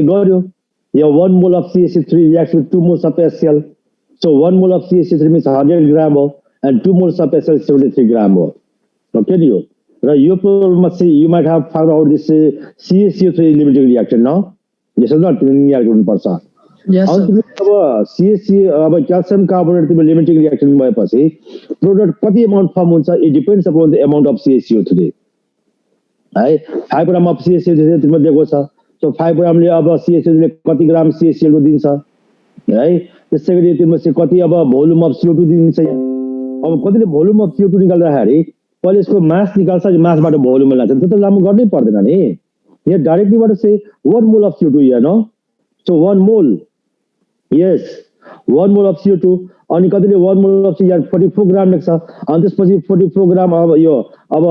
गर्यो यो 1 mole of CaC3 reacts with 2 moles of HCl. So 1 mole of CaC3 means 100 gram and 2 moles of HCl 73 gram. Okay, right? You must see, you might have found out this CaCO3 limiting reaction now. Yes or not? Yes, sir. अब CaC अब calcium carbonate तिम्रो limiting reaction भएपछि product कति amount form हुन्छ, it depends upon the amount of CaCO3. है 5 ग्राम of CaCO3 तिम्रो दिएको छ. So 5 ग्रामले अब CaCO3 ले कति ग्राम CaCl को दिन्छ है. त्यसैगरी तिम्रो चाहिँ कति अब भोल्युम अफ CO2 दिन्छ. अब कतिले भोल्युम अफ CO2 निकाल्दाखेरि पहिले यसको मास निकाल्छ, मासबाट भोल्युम लान्छ. त्यो त लामो गर्नै पर्दैन नि. यहाँ डाइरेक्टलीबाट चाहिँ 1 mole of CO2 here no. So 1 mole, yes, 1 mole of CO2 अनि कतिले 1 mole of CO2 44 ग्राम लेख्छ. अनि त्यसपछि 44 ग्राम अब यो अब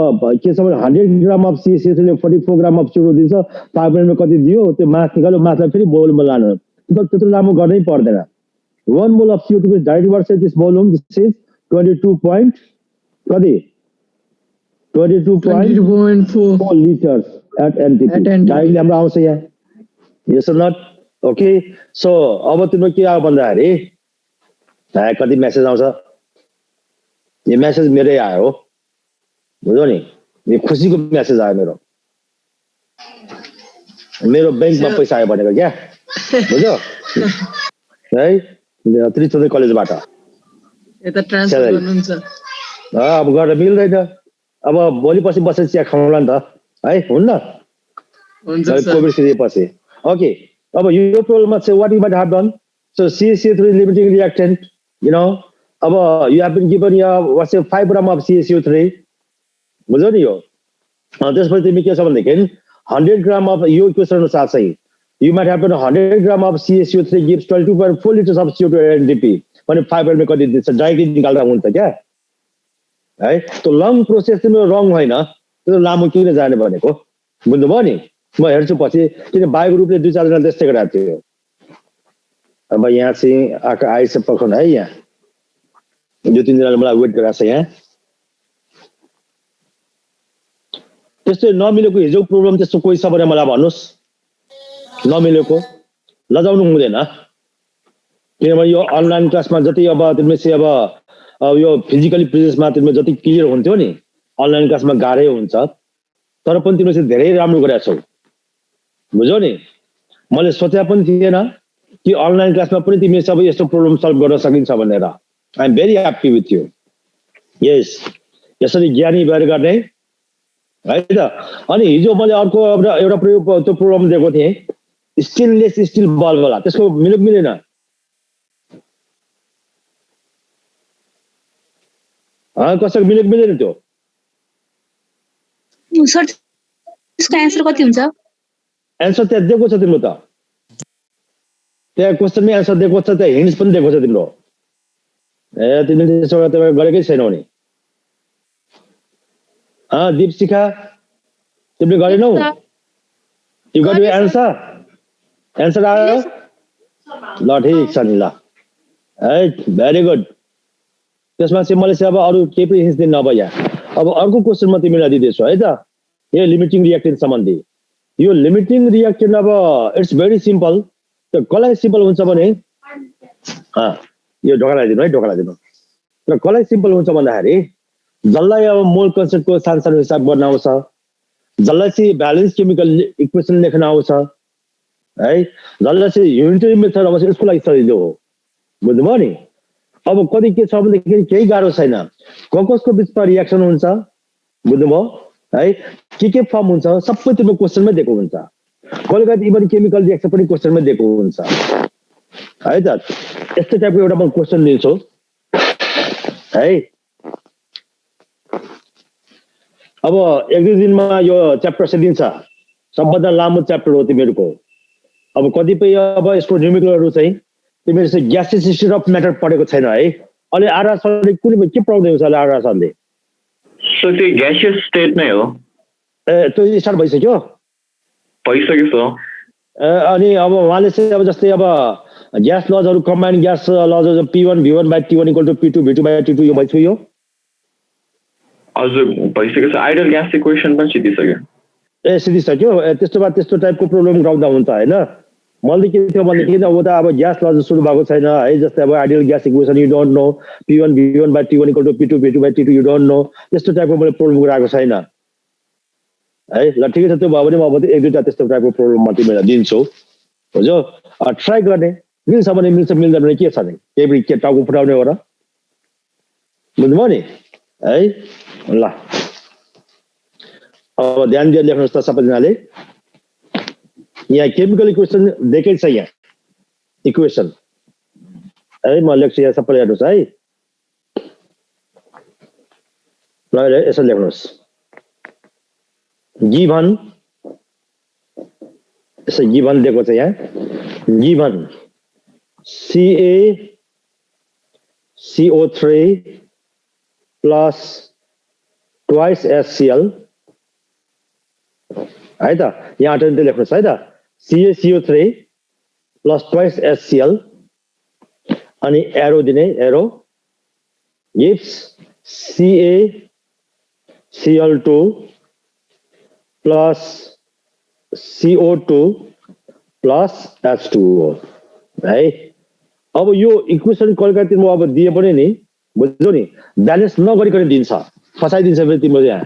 के छ भने 100 ग्राम अफ CaCO3 ले 44 ग्राम अफ CO2 दिन्छ. 5 ग्राममा कति दियो त्यो मास निकाल्यो, मासलाई फेरि भोल्युममा लानु. त्यत्रो लामो गर्नै पर्दैन. 1 mole of CO2 is directly say this volume, this is 22 point कति 22.4 liters at NTP. Directly हाम्रो आउँछ यहाँ. Yes or not? Okay. So अब तिम्रो के आयो भन्दाखेरि कति मेसेज आउँछ. यो मेसेज मेरै आयो हो, बुझ्यौ नि. यो खुसीको मेसेज आयो मेरो. मेरो बैंकमा पैसा आयो भनेको क्या, बुझ्यौ है. त्रिचौधरी कलेजबाट यता ट्रान्सफर गर्नुहुन्छ. अब गरेर मिल्दैन. अब भोलि पछि बसेर चिया खाउँला नि त है, हुन्न? कोभिड सिरिएपछि. ओके. अब यो प्रोब्लममा चाहिँ what you might have done. So CaCO3 limiting reactant, you know, अब you have been given your 5 gram of CaCO3, बुझ्यौ नि यो. त्यसपछि तिमी के छ भनेदेखि 100 ग्राम अफ यो क्वेसन अनुसार चाहिँ you might have done 100 gram of CaCO3 gives 22.4 liters of CO2 at NTP. भने 5 ग्रामले कति दिन्छ डाइरेक्टली निकाल्दा हुन्छ क्या है. त्यो लङ प्रोसेस तिम्रो रङ होइन, त्यो लामो किन जाने भनेको, बुझ्नुभयो नि. म हेर्छु पछि किन बायोको रूपले 2-4 जना त्यस्तै गरेको थियो. अब यहाँ चाहिँ आइस पखाउनु है. यहाँ यो 3 जनाले मलाई वेट गराएको छ यहाँ. त्यस्तै नमिलेको हिजो प्रोब्लम त्यस्तो कोही छ भने मलाई भन्नुहोस्. नमिलेको लजाउनु हुँदैन, किनभने यो अनलाइन क्लासमा जति अब तिमीले चाहिँ अब यो फिजिकली प्रेजेन्समा तिमीले जति क्लियर हुन्थ्यो नि, अनलाइन क्लासमा गाह्रै हुन्छ. तर पनि तिमीले चाहिँ धेरै राम्रो गरेका छौ, बुझ्यौ नि. मैले सोचेको पनि थिएन कि अनलाइन क्लासमा पनि तिमीले सब यस्तो प्रोब्लम सल्भ गर्न सकिन्छ भनेर. I am very happy with you. Yes, यसरी ज्ञानी भएर गर्ने है त. अनि हिजो मैले अर्को एउटा प्रयोग त्यो प्रोब्लम दिएको थिएँ, स्टेनलेस स्टिल बल्ब होला. त्यसको मिलेन. कसैको मिलेन त्यो. सर त्यसको एन्सर कति हुन्छ? एन्सर त्यहाँ दिएको छ तिम्रो त. त्यहाँ क्वेसनमै एन्सर दिएको छ, त्यहाँ हिन्ट्स पनि दिएको छ तिम्रो. ए तिमीले त्यसो गरेकै छैनौ नि. दीपशिखा तिमीले गरेनौ? यु गट योर एन्सर आयो ल, ठिक छ नि ल है. Very good. त्यसमा चाहिँ मैले चाहिँ अब अरू केही पनि हिन्ट्स दिनु. अब यहाँ अब अर्को क्वेसन म तिमीलाई दिँदैछु है त. यो लिमिटिङ रिएक्टेन्ट सम्बन्धी. यो लिमिटिङ रिएक्टेन्ट अब इट्स भेरी सिम्पल. त्यो कसलाई सिम्पल हुन्छ भने यो ढोका लगाइदिनु है, ढोका लगाइदिनु. र कसलाई सिम्पल हुन्छ भन्दाखेरि जसलाई अब मोल कन्सेप्टको सानो हिसाब गर्न आउँछ, जसलाई चाहिँ ब्यालेन्स केमिकल इक्वेसन लेख्न आउँछ है, जसलाई चाहिँ युनिटरी मेथड आउँछ, यसको लागि सजिलो हो, बुझ्नुभयो नि. अब कति के छ भनेदेखि केही गाह्रो छैन. कसको बिचमा रिएक्सन हुन्छ, बुझ्नुभयो है, के फर्म हुन्छ, सबै तिम्रो क्वेसनमै दिएको हुन्छ. कहिले इभन केमिकल रिएक्सन पनि क्वेसनमै दिएको हुन्छ है त. यस्तो टाइपको एउटा म क्वेसन दिन्छु है. अब 1-2 दिनमा यो च्याप्टर सिद्धिन्छ. सबभन्दा लामो च्याप्टर हो तिमीहरूको. अब कतिपय अब यसको न्युमेरिकलहरू चाहिँ तिमीहरू चाहिँ ग्यासिसिटी अफ म्याटर पढेको छैन है. अनि आरआर सरले कुनै के पढाउँदै हुन्छ होला आरआर सरले? सो त्यो ग्यासियस स्टेट नै हो. ए त्यो स्टार्ट भइसक्यो सो. अनि अब उहाँले चाहिँ अब जस्तै अब ग्यास लजहरू, कम्बाइन्ड ग्यास लजहरू P1 V1 by T1 equal to P2 V2 by T2 यो भइसक्यो. यो हजुर भइसक्यो छ. आइडल ग्यास इक्वेसन पनि सिद्धिसक्यो. सिद्धिसक्यो. त्यस्तो टाइपको प्रोब्लम गराउँदा हुन्छ होइन. मैले के थियो भनेदेखि अब त अब ग्यास लज सुरु भएको छैन है जस्तै अब ideal gas equation you don't know P1 V1 by T1 equal to P2 V2 by T2 you don't know त्यस्तो टाइपको मैले प्रोब्लम गराएको छैन है ल ठिकै छ त्यो भयो भने म अब एक दुईटा त्यस्तो टाइपको प्रोब्लम म तिमीलाई दिन्छु बुझ्यौ ट्राई गर्ने मिल्छ भने मिल्छ मिल्दैन भने के छ नि केही के टाउको फुटाउने हो र बुझ्नुभयो नि है ल अब ध्यान दिएर लेख्नुहोस् त सबैजनाले यहाँ केमिकल इक्वेसन देखेको छ यहाँ इक्वेसन है म लेख्छु यहाँ सबैले हेर्नुहोस् है ल यसो लेख्नुहोस् गिभन यसो गिभन दिएको छ यहाँ given CaCO3 plus twice HCl है त यहाँ अटेन्ड लेख्नुहोस् है त CaCO3 plus twice HCl अनि एरो दिने arrow gives CaCl2 plus CO2 plus H2O है अब यो इक्वेसन कहिलेकाहीँ तिम्रो अब दिए पनि नि बुझ्यौ नि ब्यालेन्स नगरिकन दिन्छ फसाइदिन्छ फेरि तिम्रो यहाँ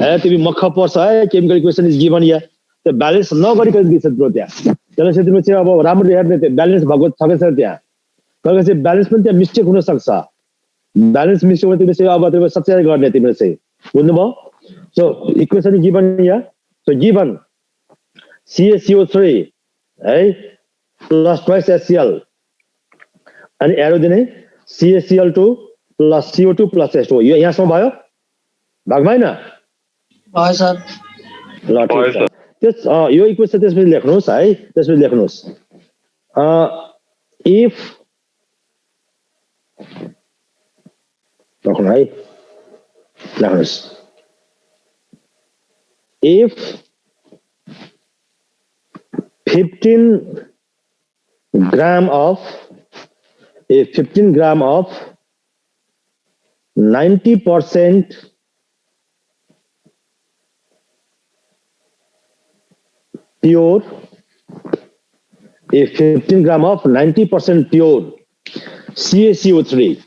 है तिमी मक्ख पर्छ है केमिकल इक्वेसन इज गिभन या त्यो ब्यालेन्स नगरिकन दिन्छ तिम्रो त्यहाँ त्यसले चाहिँ तिम्रो चाहिँ अब राम्रो हेर्ने त्यो ब्यालेन्स भएको छ कि छैन त्यहाँ कहिले चाहिँ ब्यालेन्स पनि त्यहाँ मिस्टेक हुन सक्छ ब्यालेन्स मिस्टेक भने तिमीले चाहिँ अब तिमीले सच्याइ गर्ने तिमीले चाहिँ बुझ्नुभयो सो इक्वेसन गिभन या सो गिभन CaCO3 है प्लस ट्वाइस HCl अनि एरो दिने CaCl2 plus CO2 plus H2O यो यहाँसम्म भयो भाग भएन भयो सर ल ठिक छ त्यस यो इक्वेसन त्यसपछि लेख्नुहोस् है त्यसपछि लेख्नुहोस् इफ लेख्नु है लेख्नुहोस् if 15 gram of 90% pure, a 15 gram of 90% pure CaCO3.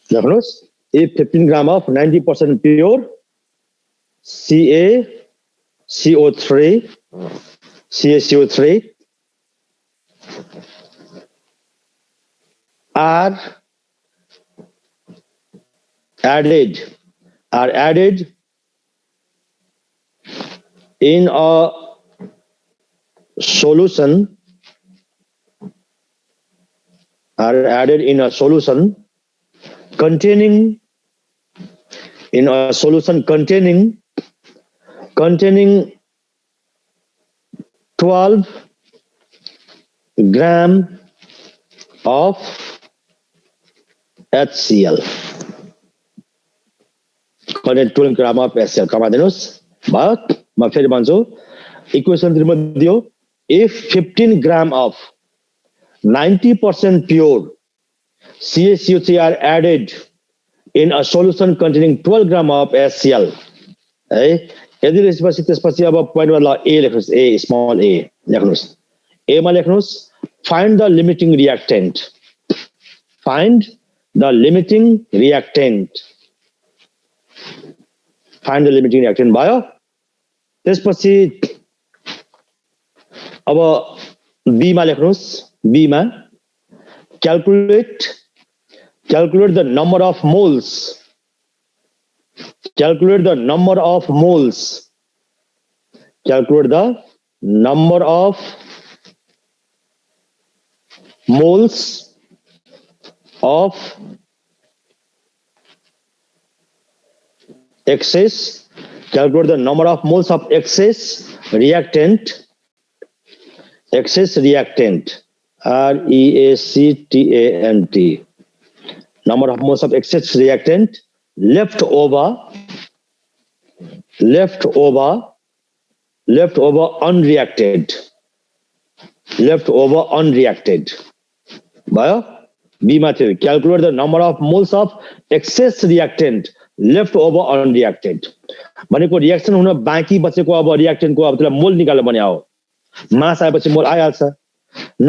Learners, a 15 gram of 90% pure CaCO3 are added in a solution containing 12 gram of HCl. 12 gram of HCl. कमा दिनुहोस् भयो म फेरि भन्छु इक्वेसन तिम्रो दियो if 15 gram of 90% pure CaCO3 are added in a solution containing 12 gram of HCl है यदि त्यसपछि अब पोइन्टमा ल ए लेख्नुहोस् ए स्मल ए लेख्नुहोस् ए मा लेख्नुहोस् find the limiting reactant भयो त्यसपछि अब बी मा लेख्नुहोस् बी मा calculate the number of moles of excess reactant reactant number of moles of excess reactant left over unreacted भयो बी मा थियो calculate the number of moles of excess reactant left over unreacted भनेको reaction हुन बाँकी बचेको अब रिएक्टेन्टको अब त्यसलाई मोल निकाल्नु भने हो मास आएपछि मोल आइहाल्छ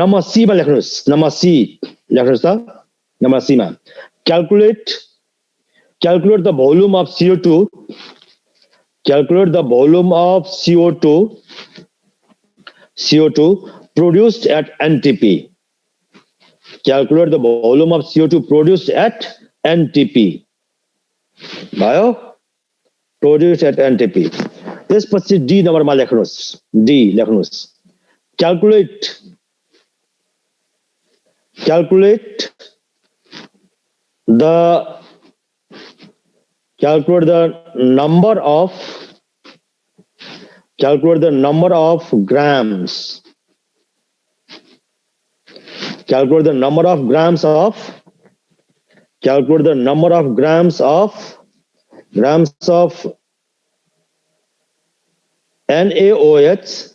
नम्बर सी मा लेख्नुहोस् नम्बर सी लेख्नुहोस् त नम्बर सी मा calculate the volume of CO2 calculate the volume of CO2 produced at NTP calculate the volume of CO2 produced at NTP भयो produced at NTP त्यसपछि डी नम्बरमा लेख्नुहोस् D लेख्नुहोस् calculate the number of grams calculate the number of grams of NaOH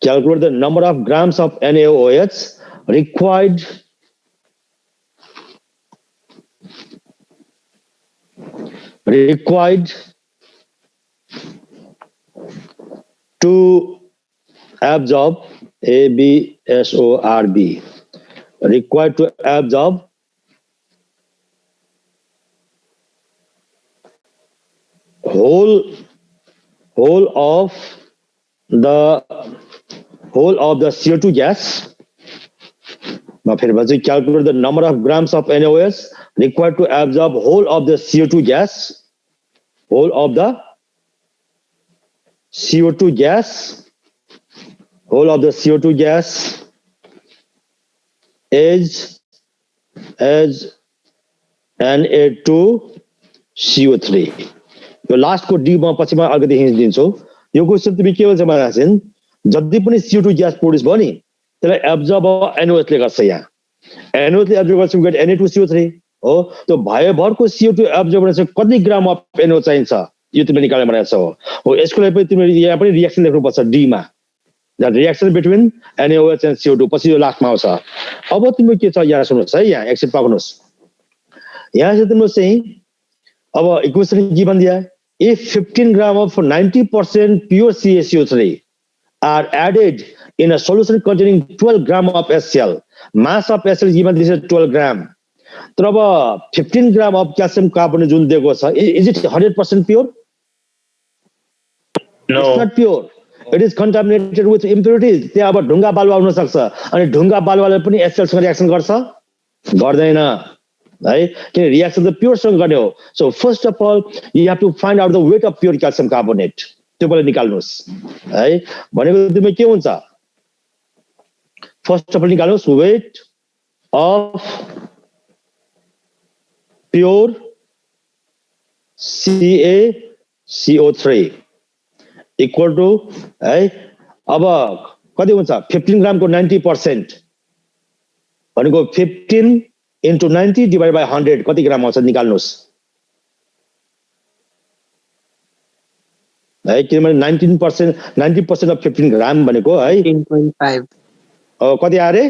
calculate the number of grams of NaOH required to absorb ABSORB required to absorb whole of the CO2 gas now calculate the number of grams of NaOH required to absorb whole of the CO2 gas is Na2CO3 यो last को D म पछि म अलिकति hint दिन्छु यो question तिमी के भन्छ मलाई जति पनि CO2 ग्यास प्रोड्युस भयो नि त्यसलाई एब्जर्ब NaOH ले गर्छ यहाँ NaOH ले एब्जर्ब गर्छ गेट Na2CO3 हो त्यो भयभरको CO2 एब्जर्ब गर्न चाहिँ कति ग्राम अफ NaOH चाहिन्छ यो तिमीले निकाल्न भनेको छ हो यसको लागि पनि तिमीले यहाँ पनि रिएक्सन लेख्नुपर्छ डी मा the reaction between NaOH and CO2 पछि यो लास्टमा आउँछ अब तिम्रो के छ यहाँ सुन्नुहोस् है यहाँ एकछिन पक्नुस् यहाँ चाहिँ तिम्रो चाहिँ अब इक्वेसन गिवन दिया if 15 gram of 90% pure CaCO3 are added in a solution containing 12 gram of HCl mass of HCl given this is 12 gram तर अब 15 gram of calcium carbonate जुन दिएको छ is it 100% pure No. It's not pure it is contaminated with impurities त्यहाँ अब ढुङ्गा बालुवा हुन सक्छ अनि ढुङ्गा बालुवाले पनि HCl सँग रिएक्सन गर्छ गर्दैन है किन रिएक्सन त प्योर सँग गर्ने हो so first of all you have to find out the weight of pure calcium carbonate त्यो पनि निकाल्नुस् है भनेको तिमी के हुन्छ फर्स्ट अफ अल निकाल्नुस् weight of pure CaCO3 equal to है अब कति हुन्छ 15 ग्रामको 90% भनेको 15 into 90 divided by 100 कति ग्राम आउँछ निकाल्नुस् है किनभने 90% of 15 ग्राम भनेको है 13.5 कति आयो रे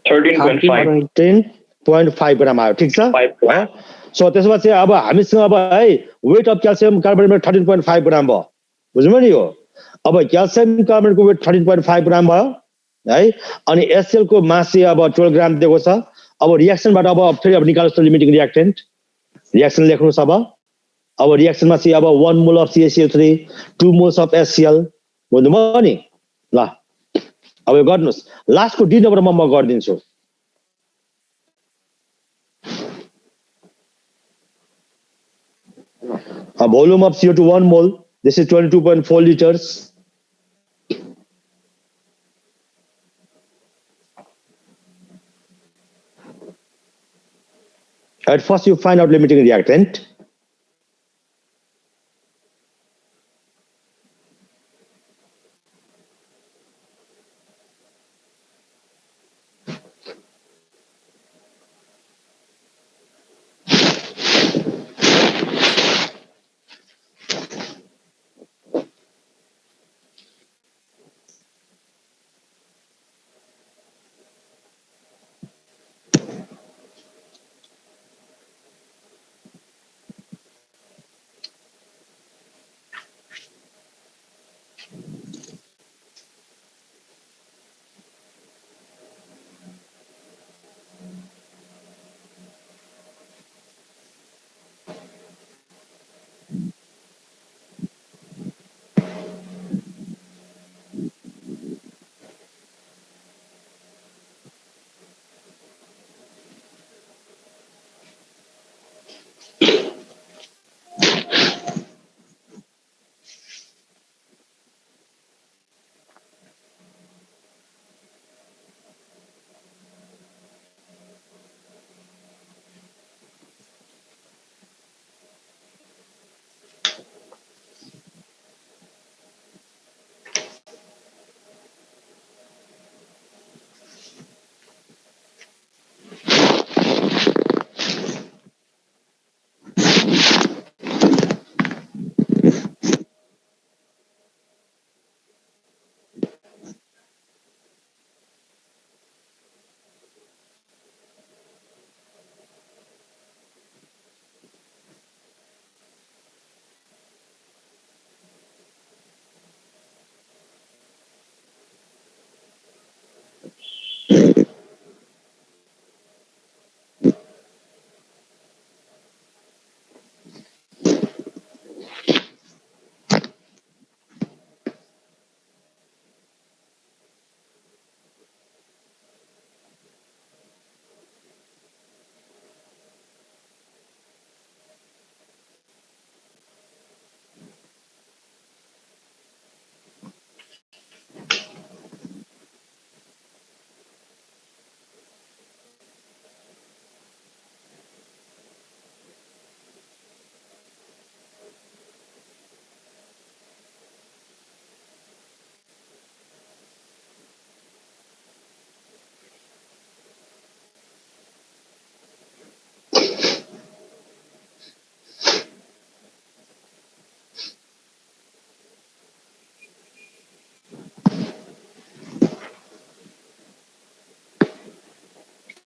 13.5 ग्राम आयो ठीक छ 5 सो त्यसपछि अब हामीसँग अब है वेट अफ क्याल्सियम कार्बोनेट 13.5 ग्राम भयो बुझ्नु नि हो अब क्याल्सियम कार्बोनेटको वेट 13.5 ग्राम भयो है अनि HCl को मास चाहिँ अब 12 ग्राम दिएको छ अब रिएक्सनबाट अब फेरि अब निकाल्नुस् त लिमिटिङ रिएक्टेन्ट रिएक्सन लेख्नुस् अब रिएक्सनमा चाहिँ अब 1 mole of CaCO3 2 moles of HCl बुझ्नुभयो नि ल अब यो गर्नुस् लास्टको डी नम्बरमा म गरिदिन्छु volume of CO2 1 mole this is 22.4 liters at first you find out limiting reactant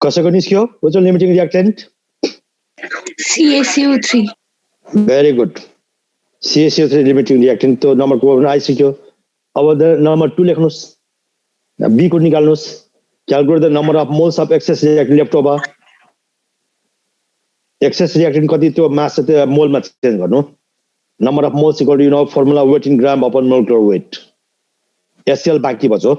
कसैको निस्क्यो? Which one limiting reactant? CaCO3. Very good. CaCO3 limiting reactant तो नम्बर को आइसक्यो. अब नम्बर 2 लेख्नुस्. B को निकाल्नुस्. Calculate the number of moles of excess reactant left over. Excess reactant कति त्यो मास त्यो मोलमा चेन्ज गर्नु. Number of moles equal to formula weight in gram upon molecular weight. HCl बाँकी बच्यो.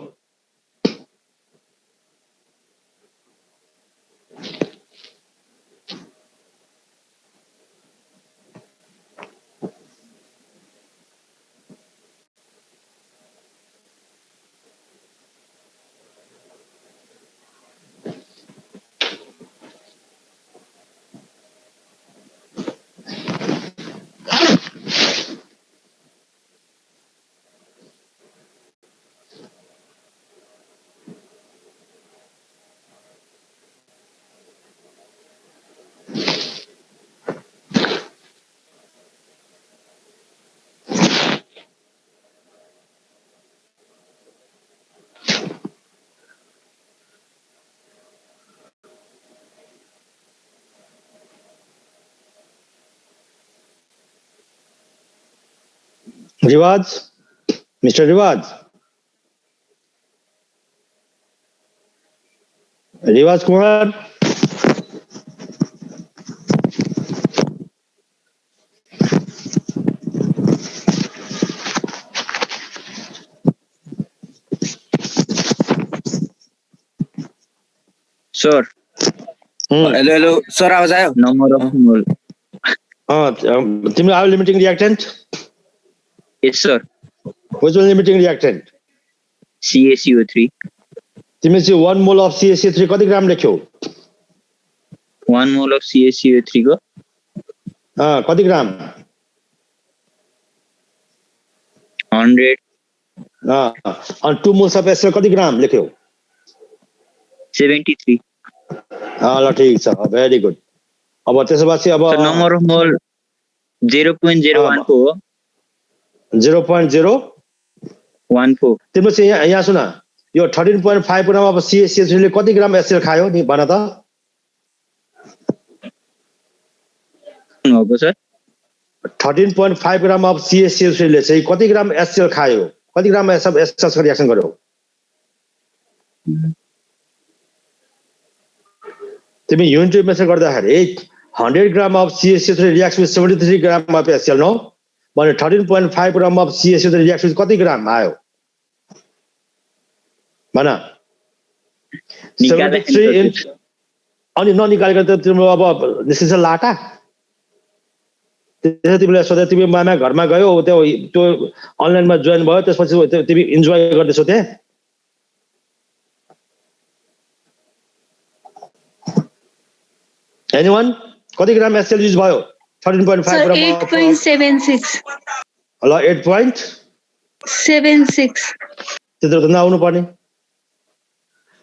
रिवाज, Mr. रिवाज. रिवाज कुमार. सर हेलो सर आवाज आयो नम्बर अफ मोल तिम्रो आयो limiting reactant yes sir which one limiting reactant CaCO3 तिमीले चाहिँ 1 मोल अफ CaCO3 कति ग्राम लेख्यौ 1 मोल अफ CaCO3 को कति ग्राम 100 अनि 2 मोल्स अफ HCl कति ग्राम लेख्यौ 73 ल ठीक छ भेरी गुड अब त्यसपछि अब नम्बर अफ मोल 0.014 हो 0.014 तिम्रो चाहिँ यहाँ सुन यो 13.5 ग्राम अब CaCO3 ले कति ग्राम HCl खायो नि भन त हो सर 13.5 ग्राम अफ CaCO3 ले चाहिँ कति ग्राम HCl खायो कति ग्राममा सब एसएलको रिएक्सन गर्यो तिमी युनिट मेथड गर्दाखेरि 100 ग्राम अफ CaCO3 reacts with 73 ग्राम अफ HCl नो भने 13.5 ग्राम अफ CaCO3 reacts with कति ग्राम आयो भन 73 इन अनि ननिकालेको त तिम्रो अब निस्किन्छ लाटा त्यसै तिमीले सोधे तिमी मामा घरमा गयो त्यो अनलाइनमा जोइन भयो त्यसपछि तिमी इन्जोय गर्दैछौ त्यहाँ एनीवन कति ग्राम HCl युज भयो 13.5 Sir, ग्राम 8.76. ल 8.76 त्यत्रो त नआउनु पर्ने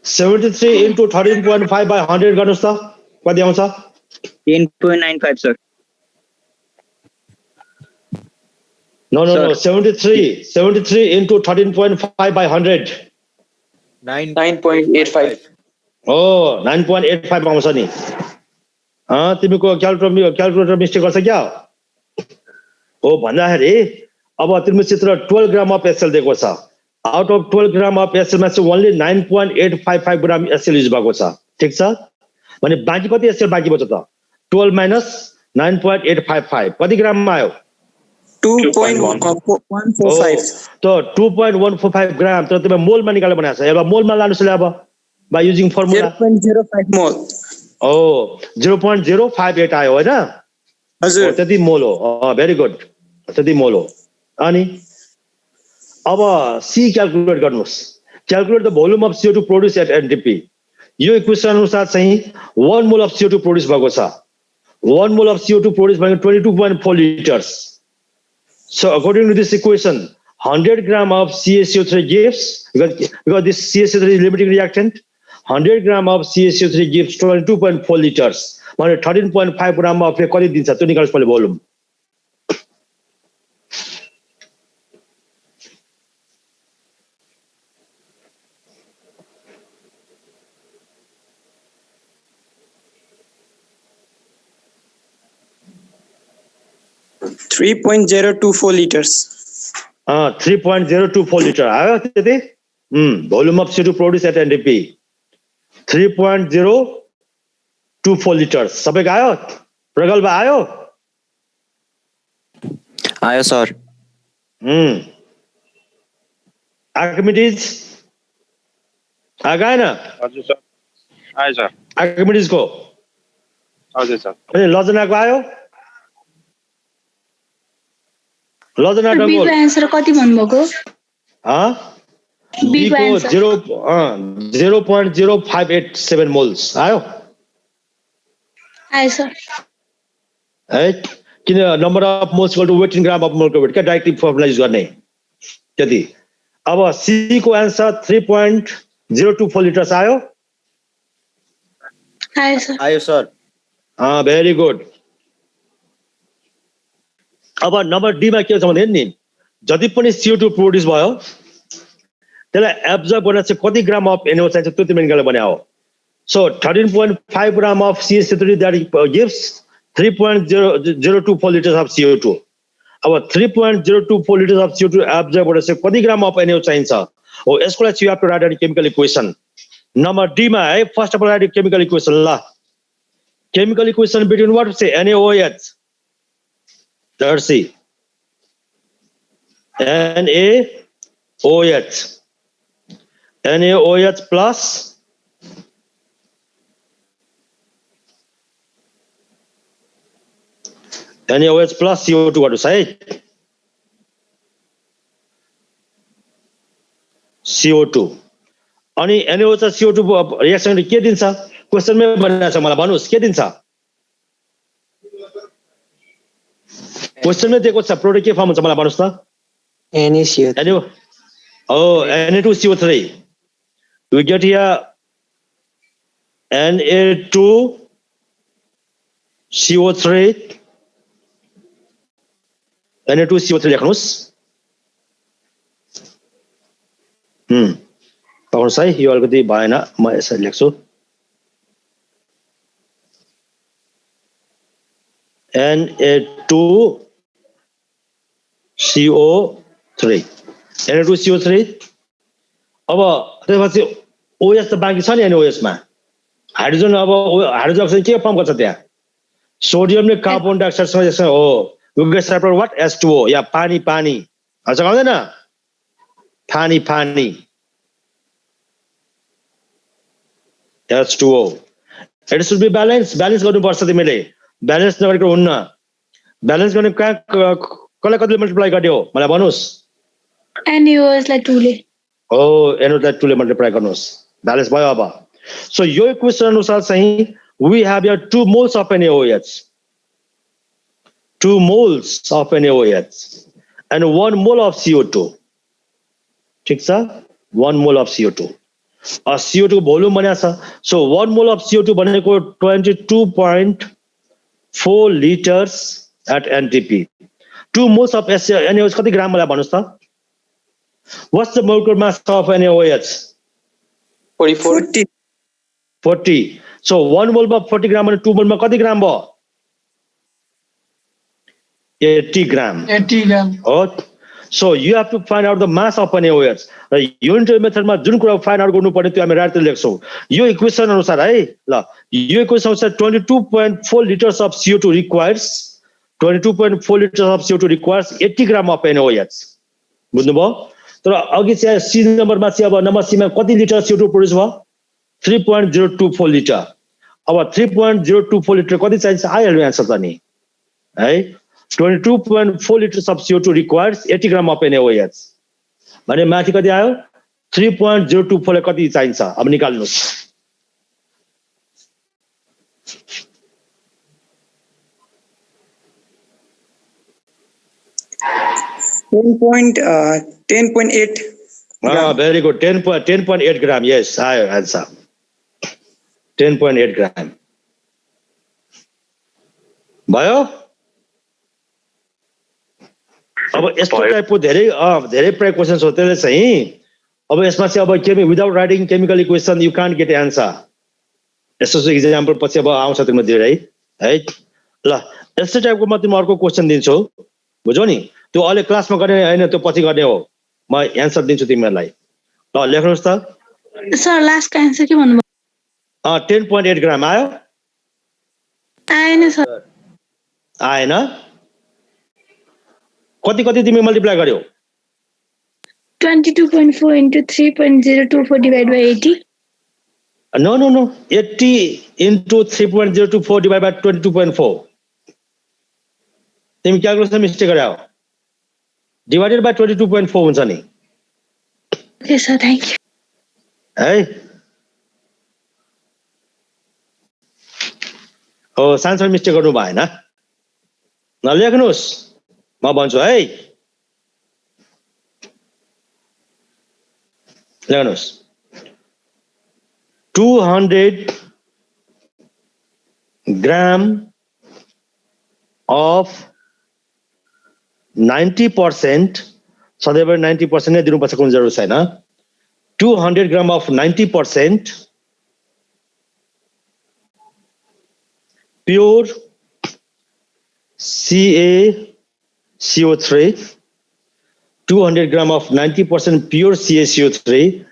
73 into 13.5 by 100 गर्नुस् त कति आउँछ 10.95 sir. No, Sir. 73 into 13.5 by 100 9.85. Oh, 9.85 आउँछ नि तिमीको क्याल्कुलेटर मिस्टेक गर्छ क्या हो भन्दाखेरि अब तिम्रो चित्र 12 ग्राम अफ HCl दिएको छ out of 12 gram of HCl मा चाहिँ ओन्ली 9.855 ग्राम HCl युज भएको छ ठीक छ भने बाँकी कति HCl बाँकी बच्यो त 12 minus 9.855 कति ग्राममा आयो 2.145. तो 2.145 ग्राम तर तिमीले मोलमा निकालेर बनाएको छ एउटा मोलमा लानुस् अब बाइ युजिङ फर्मुला 0.05 mol. ओ 0.058 आयो हैन हजुर. त्यति मोल हो भेरी गुड त्यति मोल हो अनि अब सी क्याल्कुलेट गर्नुस् calculate the volume of CO2 produce at NDP यो इक्वेसन अनुसार चाहिँ 1 मोल अफ CO2 प्रोड्युस भएको छ 1 मोल अफ CO2 प्रोड्युस भनेको 22.4 liters. So according to this equation 100 gram of CaCO3 gives because this CaCO3 is limiting reactant 100 gram of CaCO3 gives 22.4 liters भने 13.5 ग्राम of कति दिन्छ त्यो निकाल्नुस् पहिले भोल्युम 3.024 liters. 3.024 लिटर आयो त्यति volume of CO2 produce at NDP 3.024 litres सबैको आयो प्रगल्भ आयो आयो सर आर्किमिडीज आएन हजुर सर आयो सर आर्किमिडीजको हजुर सर अनि लजनाको आयो लजना B डङ्गोल को आन्सर कति भन्नुभएको B को को आन्सर 0.0587 मोल्स आयो आयो सर है किन number of moles equal to weight in gram of मोलको वेट क्या डाइरेक्टली फर्मुला युज गर्ने त्यति अब सी को आन्सर 3.024 लिटर्स आयो आयो सर भेरी गुड अब नम्बर डी मा के छ भने नि जति पनि CO2 प्रोड्युस भयो त्यसलाई एब्जर्ब गर्न चाहिँ कति ग्राम अफ NO चाहिन्छ त्यो तिमीले निकालेर बनायो so 13.5 gram of CaCO3 that gives 3.024 liters of CO2 अब 3.024 liters of CO2 एब्जर्ब गर्न चाहिँ कति ग्राम अफ NO चाहिन्छ हो यसको लागि you have to write an chemical equation number D मा है first of all write chemical equation ल chemical equation between what say NaOH Let's see. NaOH. NaOH plus NaOH plus CO2 what to say? CO2. अनि NaOH र CO2 reaction के दिन्छ क्वेशनमै भनेको छ मलाई भन्नुस् के दिन्छ क्वेश्चन में देखो छ प्रोडक्ट के फर्म हुन्छ मलाई भन्नुस् त NaCO3. Na2CO3 we get here Na2CO3 Na2CO3 लेख्नुस् पाउनुस् है यो अलिकति भएन म यसरी लेख्छु Na2CO3 Na2CO3 अब त्यसपछि OH त बाँकी छ नि अनि OH मा हाइड्रोजन अब हाइड्रोजन अक्साइड के फर्म गर्छ त्यहाँ सोडियमले कार्बन डाइअक्साइडसँग यसमा हो you get separate what H2O या पानी पानी हुन्छ आउँदैन पानी पानी H2O it should be balance गर्नुपर्छ तिमीले बैलेंस नगरेको हुन्न बैलेंस गर्ने कसलाई कतिले मल्टिप्लाई गर्दियो मलाई भन्नुस् NaOH लाई 2 ले हो NaOH 2 ले मल्टिप्लाई गर्नुस् बैलेंस भयो अब सो यो इक्वेसन अनुसार चाहिँ we have here 2 moles of NaOH 2 moles of NaOH and 1 mole of CO2 ठीक छ 1 mole of CO2 CO2 को भोल्युम भनेको छ सो 1 mole of CO2 भनेको 22.4 liters at NTP 2 moles of NaOH कति ग्राम मलाई भन्नुस् त what's the molecular mass of NaOH 40. 40 so 1 mole मा 40 ग्राम अनि 2 mole मा कति ग्राम भयो 80 ग्राम हो so you have to find out the mass of NaOH unitary मेथडमा जुन कुरा फाइन्ड आउट गर्नु पर्ने त्यो हामी राइटले लेख्छौं यो इक्वेसन अनुसार है ल यो इक्वेसन अनुसार 22.4 liters of CO2 requires 22.4 liters of CO2 requires 80 gram of NaOH बुझ्नुभयो तर अघि चाहिँ सी नम्बरमा चाहिँ अब नम्बर सी मा कति लिटर CO2 प्रोड्युस भयो 3.024 लिटर अब 3.024 लिटर कति चाहिन्छ आइहाल्यो आन्सर त नि है 22.4 liters of CO2 requires 80 gram of NaOH भने माथि कति आयो 3.024 ले कति चाहिन्छ अब निकाल्नुस् 10.8. Very good. 10.8 gram. Yes, I answer. 10.8 gram. भयो अब यस्तो टाइपको धेरै प्राय क्वेशन्स हो त्यसले चाहिँ अब यसमा चाहिँ अब केमी without writing chemical equation you can't get answer यस्तो एक्जाम्पल पछि अब आउँछ तिम्रो धेरै है ल यस्तो टाइपको म तिमीलाई अर्को क्वेशन दिन्छु बुझ्यौ नि त्यो अहिले क्लासमा गर्ने हैन त्यो पछि गर्ने हो म आन्सर दिन्छु तिमीलाई ल लेख्नुस् त सर लास्ट का आन्सर के भन्नु 10.8 ग्राम आयो आएन सर आएन कति कति तिमी multiply गर्यौ 22.4 into 3.024 divided by 80 No 80 into 3.024 divided by 22.4 तिमी क्याल्कुलेसन मिस्टेक गर्यौ डिवाइडेड बाइ 22.4 हुन्छ नि ओके सर थ्यांक यू है हो सानो मिस्टेक गर्नु भएन नलेख्नुस् म भन्छु है लेख्नुस् 200 ग्राम of 90% सदैव 90% नै दिनुपर्छ कुन जरुरत छैन 200 ग्राम of 90% pure CaCO3 200 gram of 90% pure CaCO3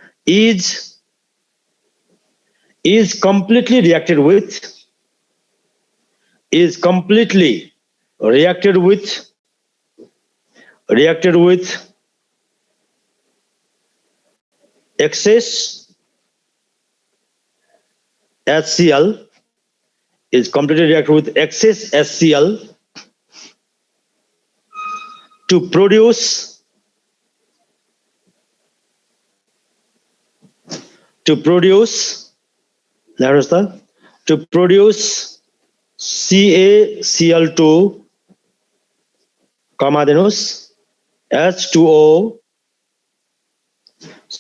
is completely reacted with excess HCl is completely reacted with excess HCl to produce CaCl2 comma denus H2O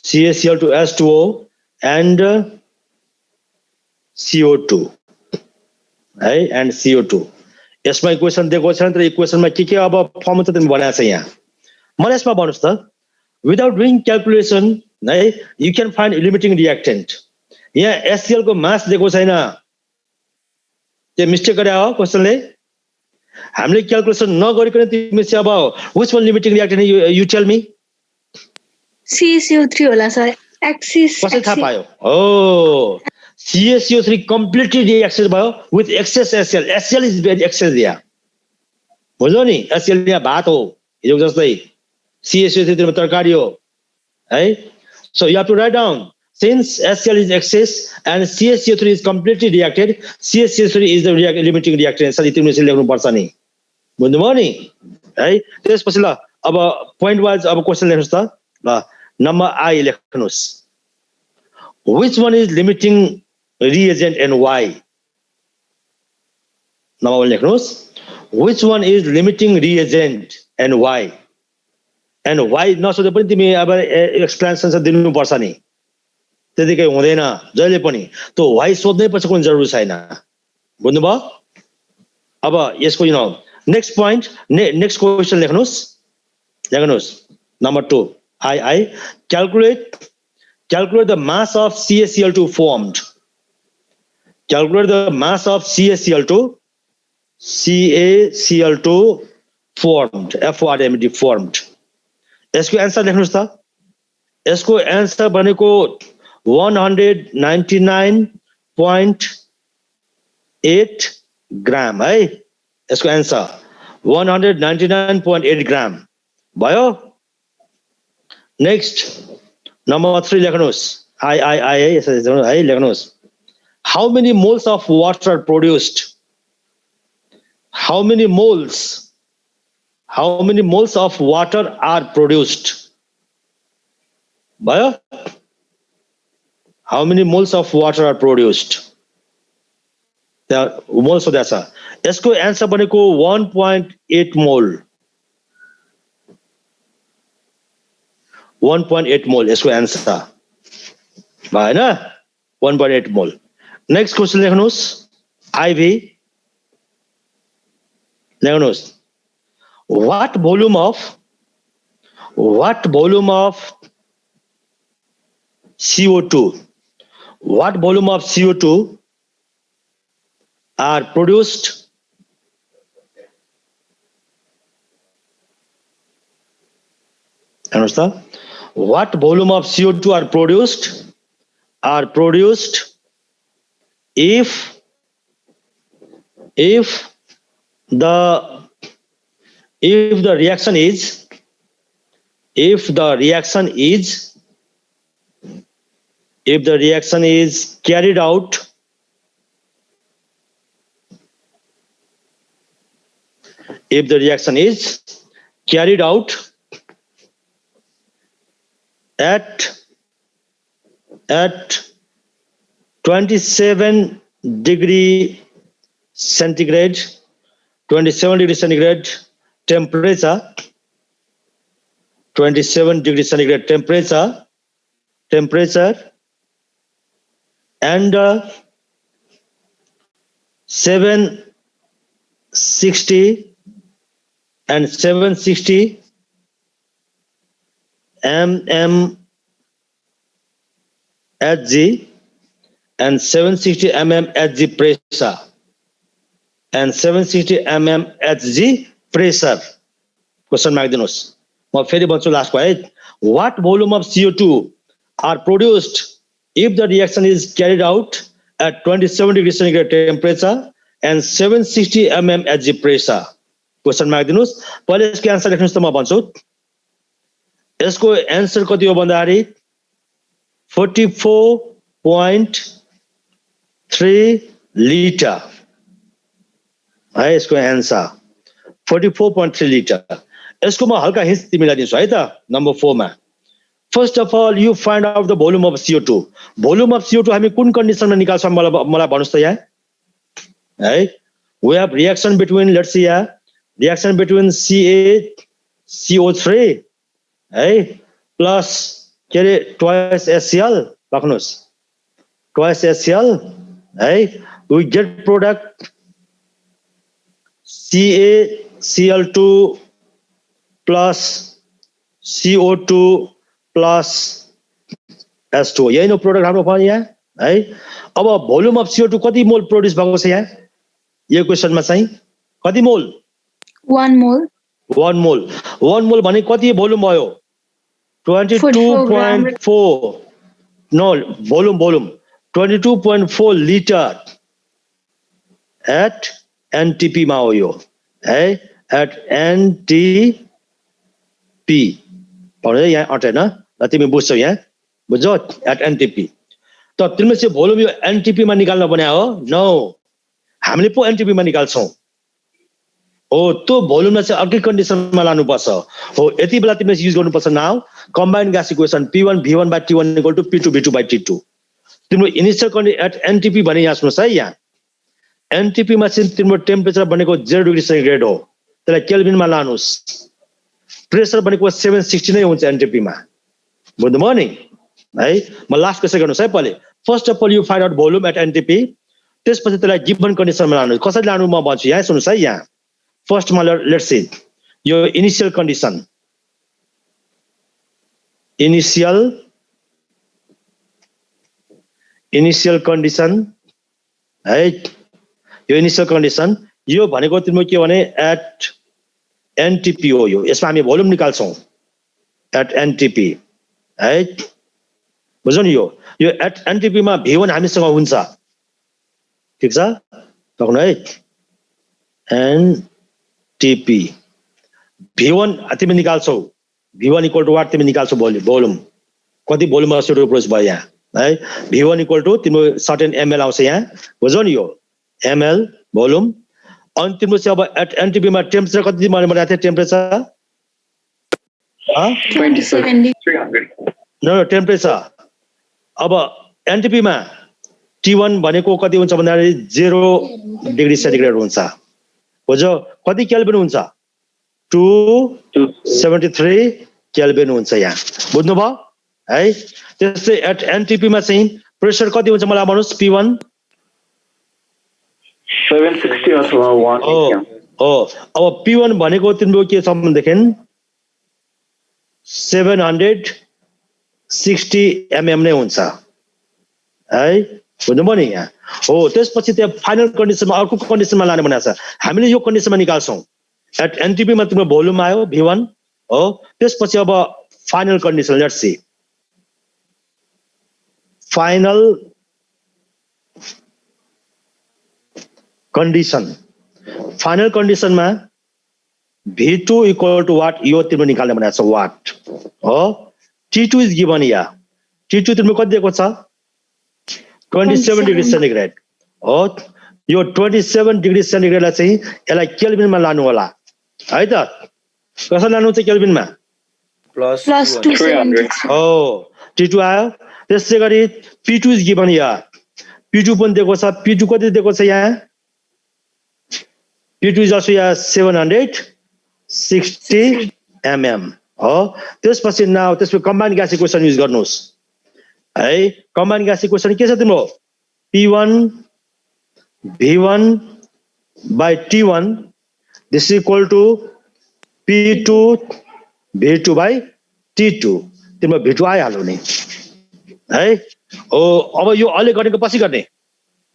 CaCl2 H2O and CO2 है and CO2 यसमा equation दिएको छ तर इक्वेसनमा के अब form हुन्छ तिमी भनेको छ यहाँ मलाई यसमा भन्नुस् त विदाउट डुइङ क्याल्कुलेसन है you can find limiting reactant यहाँ HCl को मास दिएको छैन त्यो मिस्टेक गरे हो क्वेशनले हामीले क्याल्कुलेसन नगरिकन तिमी चाहिँ अब which one limiting reactant you tell me CaCO3 होला सर एक्सिस कसरी थाहा पायो हो CaCO3 कम्प्लिटली रिएक्सेस भयो with excess SL SL is very excess दिया बुझ्यो नि एसएल यहाँ भात हो हिजो जस्तै CaCO3 तरकारी हो है so you have to write down since SCl is excess and CaCO3 is completely reacted CaCO3 is the limiting reactant sir यति मिसिन लेख्नु पर्छ नि बुझ्नुभयो नि है त्यसपछि ल अब point wise अब क्वेशन लेख्नुस् त ल number I लेख्नुस् which one is limiting reagent and why number 1 लेख्नुस् which one is limiting reagent and why and why नसोधे पनि तिमी अब एक्सप्लेनेसन चाहिँ दिनुपर्छ नि त्यतिकै हुँदैन जहिले पनि त्यो why सोध्नै पर्छ कुन जरुरी छैन बुझ्नुभयो अब यसको नेक्स्ट पोइन्ट नेक्स्ट क्वेशन लेख्नुस् number 2 I calculate the mass of CaCl2 formed calculate the mass of CaCl2 formed FORMD formed यसको आन्सर लेख्नुस् त यसको आन्सर भनेको 199.8 ग्राम है यसको आन्सर 199.8 ग्राम भयो नेक्स्ट नम्बर 3 लेख्नुस् I है लेख्नुस् how many moles of water are produced how many moles of water are produced भयो how many moles of water are produced त्यहाँ मोल सोधेको छ यसको आन्सर भनेको 1.8 मोल 1.8 मोल यसको आन्सर भएन 1.8 मोल नेक्स्ट क्वेशन लेख्नुस् IV लेख्नुस् what volume of CO2 are produced understand what volume of CO2 are produced if the reaction is carried out at 27 degree centigrade temperature 27 degree centigrade temperature and 760 mmHg and 760 mmHg pressure question mark दिनुस् म फेरि भन्छु last को है what volume of CO2 are produced if the reaction is carried out at 27 degree centigrade temperature and 760 mmHg pressure question mark दिनुस् पहिले यसको answer लेख्नुस् त म भन्छु यसको आन्सर कति हो भन्दाखेरि 44.3 लिटर है यसको आन्सर 44.3 लिटर यसको म हल्का हिन्ट तिमीलाई दिन्छु है त नम्बर 4 मा first of all you find out the volume of CO2 हामी कुन कन्डिसनमा निकाल्छौं मलाई भन्नुस् त यहाँ है we have reaction between let's see reaction between CaCO3 है प्लस के रे twice HCl राख्नुस् twice HCl है we get product CaCl2 plus CO2 plus H2 यही नो प्रोडक्ट हाम्रो पनि यहाँ है अब भोल्युम अफ CO2 कति मोल प्रोड्युस भएको छ यहाँ यो क्वेशनमा चाहिँ कति मोल 1 मोल 1 मोल भने कति भोल्युम भयो 22.4 no volume 22.4 liter at NTP मा हो यो है at NTP पढ्दै यहाँ अटेन ल तिमी बुझ्छौ यहाँ बुझ्छौ at NTP त तिमीले चाहिँ भोल्युम यो NTP मा निकाल्न बनायो हो नो हामीले पो NTP मा निकाल्छौं हो त्यो भोल्युमलाई चाहिँ अर्कै कन्डिसनमा लानुपर्छ हो यति बेला तिमीले युज गर्नुपर्छ now combined gas equation P1 V1 by T1 equal to P2 V2 by T2 तिम्रो इनिशियल कन्डिसन एट NTP भने यहाँ सुन्नुस् है यहाँ NTP मा चाहिँ तिम्रो टेम्परेचर भनेको 0 डिग्री सेन्टिग्रेड हो त्यसलाई केल्भिनमा लानुस् प्रेसर भनेको 760 नै हुन्छ NTP मा बुझ्नुभयो नि है म लास्ट क्वेशन गर्नुस् है पहिले first of all you find out volume at NTP त्यसपछि त्यसलाई गिवन कन्डिसनमा लानुस् कसरी लानु म भन्छु यहाँ सुन्नुस् है यहाँ फर्स्ट मा लेट्स सी यो इनिशियल कन्डिसन इनिशियल कन्डिसन है यो इनिशियल कन्डिसन यो भनेको तिम्रो के भने एट NTP हो यो यसमा हामी भोल्युम निकाल्छौं एट NTP है बुझ्नु नि यो एट NTP मा V1 हामीसँग हुन्छ ठीक छ तक्नु है NTP V1 तिमी निकाल्छौ V1 इक्वल टु व्हाट तिमी तिम्रो भोल्युम कति भोल्युम सुरु प्रोसेस भयो यहाँ है V1 इक्वल टु तिम्रो सर्टेन ml आउँछ यहाँ बुझ्यौ नि यो ml भोल्युम अनि तिम्रो चाहिँ अब एट NTP मा टेम्परेचर कति मैले भनेको थिए टेम्परेचर 27 नो टेम्परेचर अब NTP मा T1 भनेको कति हुन्छ भन्दाखेरि 0 डिग्री सेन्टिग्रेड हुन्छ बुझ्यौ कति केल्भिन हुन्छ 273 केल्भिन हुन्छ यहाँ बुझ्नुभयो है त्यसै एट NTP मा चाहिँ प्रेसर कति हुन्छ मलाई भन्नुस् P1 760 अथवा 1 हो अब P1 भनेको तिम्रो के छ भनेदेखि 760 mm नै हुन्छ है बुझ्नुभयो नि यहाँ हो त्यसपछि त्यो फाइनल कन्डिसनमा अर्को कन्डिसनमा लाने भनेको छ हामीले यो कन्डिसनमा निकाल्छौं एट NTP मा तिम्रो भोल्युम आयो V1 हो त्यसपछि अब final condition let's see final कन्डिसनमा V2 इक्वल टु व्हाट यो तिम्रो निकाल्ने भनेको छ व्हाट हो T2 is given yeah T2 तिम्रो कति दिएको छ 27 डिग्री सेन्टिग्रेड हो यो 27 डिग्री सेन्टिग्रेडलाई चाहिँ यसलाई केल्भिनमा लानु होला है त कसरी लानु चाहिँ केल्भिनमा plus 270 हो T2 आयो त्यसै गरी P2 is given yeah P2 पनि दिएको छ P2 कति दिएको छ यहाँ P2 is also यहाँ 760 mm हो त्यसपछि नाउ त्यसपछि कम्बाइन्ड ग्यास इक्वेसन युज गर्नुस् है कम्बाइन्ड ग्यास इक्वेसन के छ तिम्रो P1 V1 by T1 this is equal to P2 V2 by T2 तिम्रो V2 आइहाल्यो नि है हो अब यो अहिले गरेको पछि गर्ने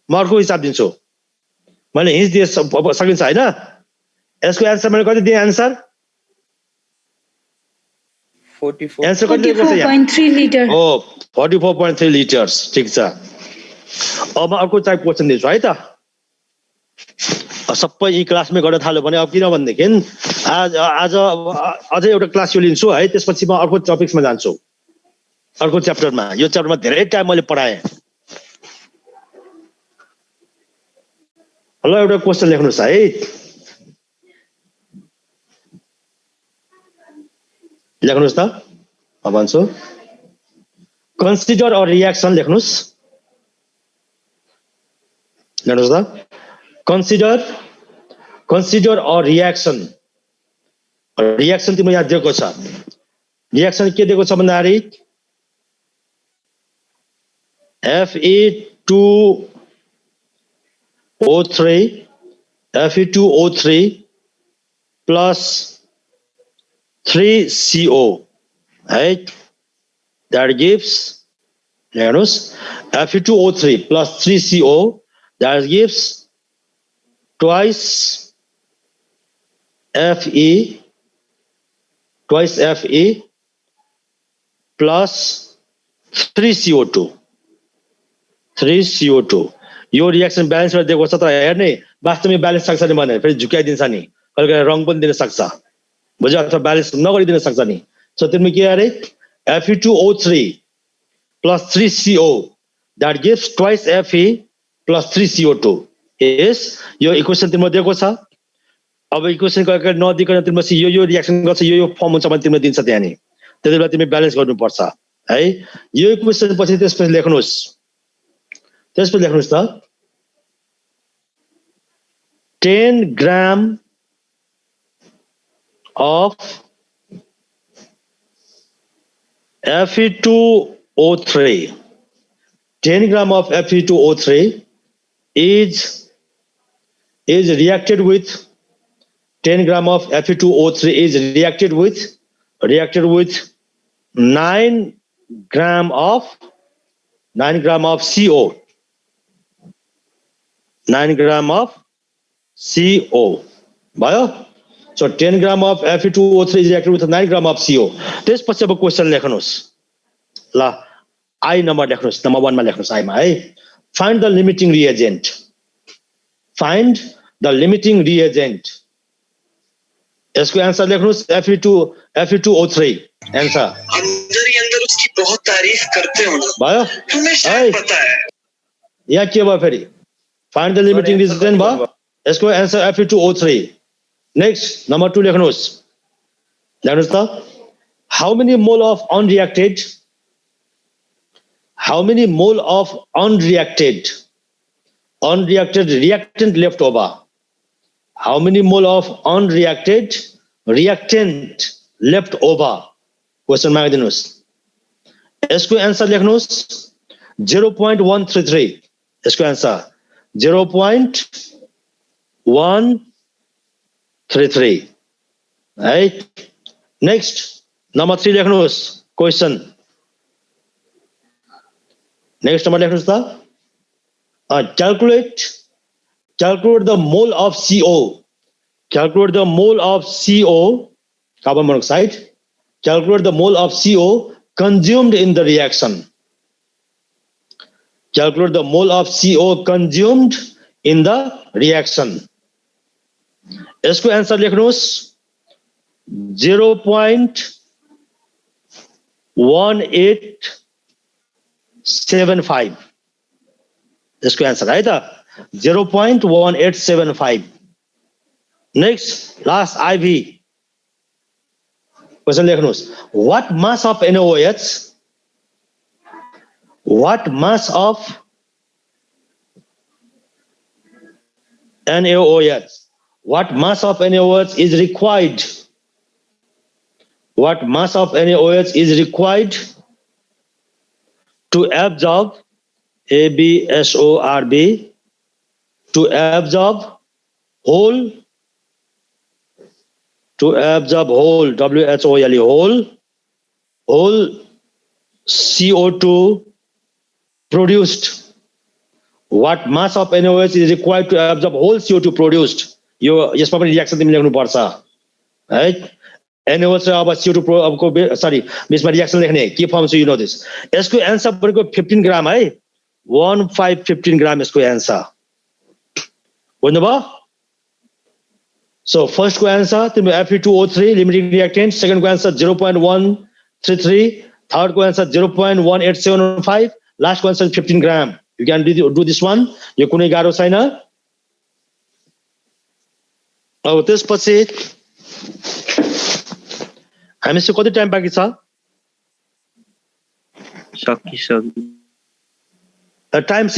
म अर्को हिसाब दिन्छु मैले हिज दिए सकिन्छ हैन यसको आन्सर मैले कति दिए आन्सर 44 आन्सर कति दिएको छ यहाँ 44.3 लिटर हो 44.3 लिटर्स ठीक छ अब म अर्को टाइप क्वेशन दिन्छु है त सबै यी क्लासमै गर्न थाल्यो भने अब किन भन्देखि आज अझै एउटा क्लास यो लिन्छु है त्यसपछि म अर्को टपिक्समा जान्छु अर्को च्याप्टरमा यो च्याप्टरमा धेरै टाइम मैले पढाएँ ल एउटा क्वेशन लेख्नुस् है लेख्नुस् त म भन्छु कन्सिडर अ रिएक्सन लेख्नुस् लेख्नुस् त कन्सिडर अ रिएक्सन तिम्रो यहाँ दिएको छ रिएक्सन के दिएको छ भन्दाखेरि Fe2O3 plus 3CO right that gives Fe2O3 plus 3CO that gives twice Fe plus 3CO2. 3CO2. यो रिएक्सन ब्यालेन्स गरेर दिएको छ तर हेर्ने वास्तवमा ब्यालेन्स सक्छ नि भने फेरि झुकाइदिन्छ नि कहिले रङ पनि दिन सक्छ बुझ्यो अथवा ब्यालेन्स नगरिदिन सक्छ नि सो तिमी के अरे Fe2O3 plus 3CO that gives twice Fe plus 3CO2 is यो इक्वेसन तिम्रो दिएको छ अब इक्वेसन नदिकन तिमीले यो रिएक्सन गर्छ यो फर्म हुन्छ भने तिमीले दिन्छ त्यहाँ नि त्यसैले तिमी ब्यालेन्स गर्नुपर्छ है यो इक्वेसन पछि त्यसपछि लेख्नुस् त 10 gram of Fe2O3 10 gram of Fe2O3 is reacted with 10 gram of Fe2O3 is reacted with 9 gram of CO 9 gram of CO भयो so 10 gram of Fe2O3 is reacted with 9 gram of CO त्यसपछि अब question लेख्नुस् ल I number लेख्नुस् number 1 मा लेख्नुस् I मा है find the limiting reagent यसको answer लेख्नुस् Fe2O3 answer अंदर उसकी बहुत तारीफ करते हो भयो तुम्हें शायद पता है यहाँ के भयो फेरि find the limiting reagent भयो यसको आंसर Fe2O3 next number 2 लेख्नुस् त how many mole of unreacted reactant left over how many mole of unreacted reactant left over question माग दिनुस् यसको आंसर लेख्नुस् 0.133 यसको answer 0.133 right next number 3 लेख्नुस् question next number लेख्नुस् त calculate the mole of CO carbon monoxide calculate the mole of CO consumed in the reaction calculate the mole of CO consumed in the reaction यसको answer लेख्नुस् 0.1875 यसको answer है त 0.1875 next last IV question लेख्नुस् what mass of NaOH is required to absorb AbSORB to absorb whole WHOLE whole CO2 produced what mass of NaOH is required to absorb whole CO2 produced यो यसमा पनि reaction तिमीले लेख्नु पर्छ है NaOH अब CO2 को sorry बीचमा रिएक्सन लेख्ने के फर्म छ यु नो दिस यसको आन्सर भनेको 15 ग्राम है 15 ग्राम यसको आन्सर बुझ्नुभयो सो फर्स्ट को आन्सर तिम्रो Fe2O3 लिमिटिङ रिएक्टेन्ट सेकेन्ड को आन्सर 0.133 थर्ड को आन्सर 0.1875 लास्ट को answer 15 gram you can do this one यो कुनै गाह्रो छैन अब त्यसपछि हामीसँग कति टाइम बाँकी छ सकिसक्यो टाइम